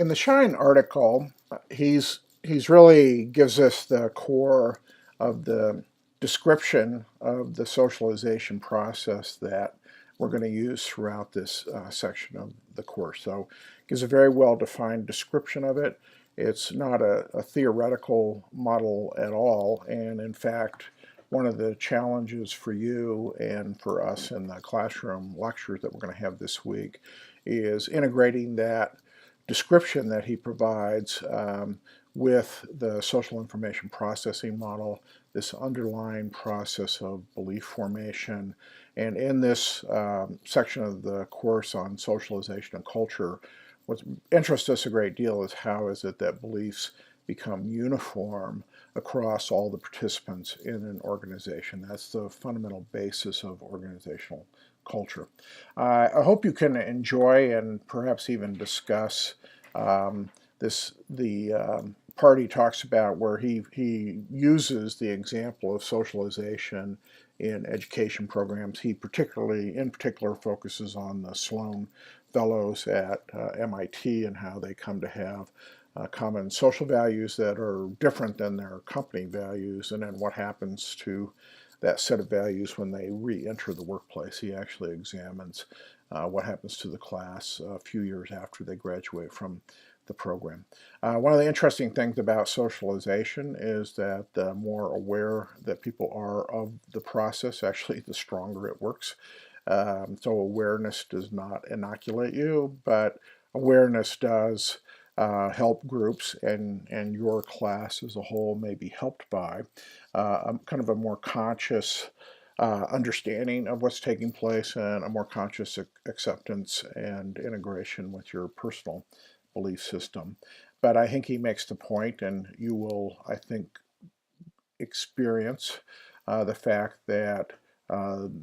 In the Schein article, he's really gives us the core of the description of the socialization process that we're going to use throughout this section of the course. So it gives a very well-defined description of it. It's not a theoretical model at all, and in fact, one of the challenges for you and for us in the classroom lectures that we're going to have this week is integrating that description that he provides with the social information processing model, this underlying process of belief formation. And in this section of the course on socialization and culture, what interests us a great deal is how is it that beliefs become uniform across all the participants in an organization. That's the fundamental basis of organizational culture. I hope you can enjoy and perhaps even discuss the part he talks about where he uses the example of socialization in education programs. He in particular focuses on the Sloan Fellows at MIT and how they come to have common social values that are different than their company values, and then what happens to that set of values when they re-enter the workplace. He actually examines what happens to the class a few years after they graduate from the program. One of the interesting things about socialization is that the more aware that people are of the process, actually the stronger it works. So awareness does not inoculate you, but awareness does help groups, and your class as a whole may be helped by kind of a more conscious understanding of what's taking place and a more conscious acceptance and integration with your personal belief system. But I think he makes the point, and you will, I think, experience the fact that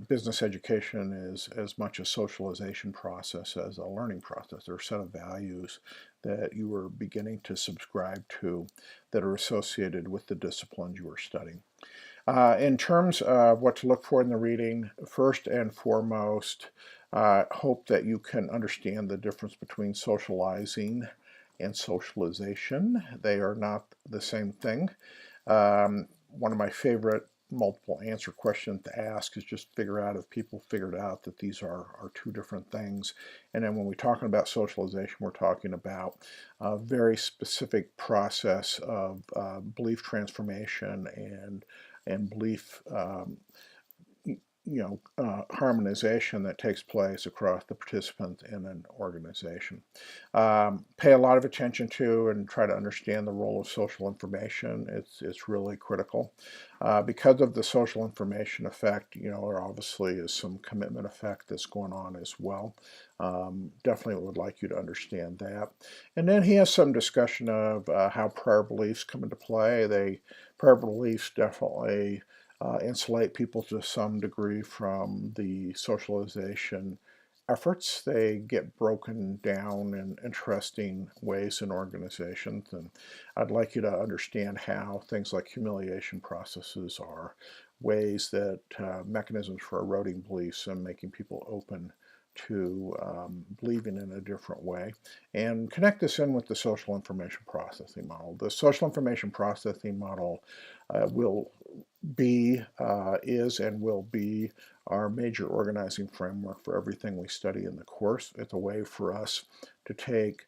business education is as much a socialization process as a learning process. There are a set of values that you are beginning to subscribe to that are associated with the disciplines you are studying. In terms of what to look for in the reading, first and foremost, hope that you can understand the difference between socializing and socialization. They are not the same thing. One of my favorite multiple answer questions to ask is just figure out if people figured out that these are two different things. And then when we're talking about socialization, we're talking about a very specific process of belief transformation and belief harmonization that takes place across the participants in an organization. Pay a lot of attention to and try to understand the role of social information. It's really critical. Because of the social information effect, there obviously is some commitment effect that's going on as well. Definitely would like you to understand that. And then he has some discussion of how prior beliefs come into play. Prior beliefs definitely insulate people to some degree from the socialization efforts. They get broken down in interesting ways in organizations, and I'd like you to understand how things like humiliation processes are ways that mechanisms for eroding beliefs and making people open to believing in a different way, and connect this in with the social information processing model. The social information processing model is and will be our major organizing framework for everything we study in the course. It's a way for us to take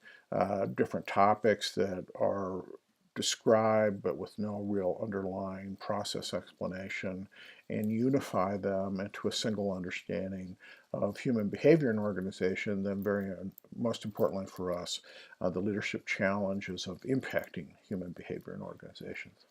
different topics that are described but with no real underlying process explanation and unify them into a single understanding of human behavior in organization, then most importantly for us, the leadership challenges of impacting human behavior in organizations.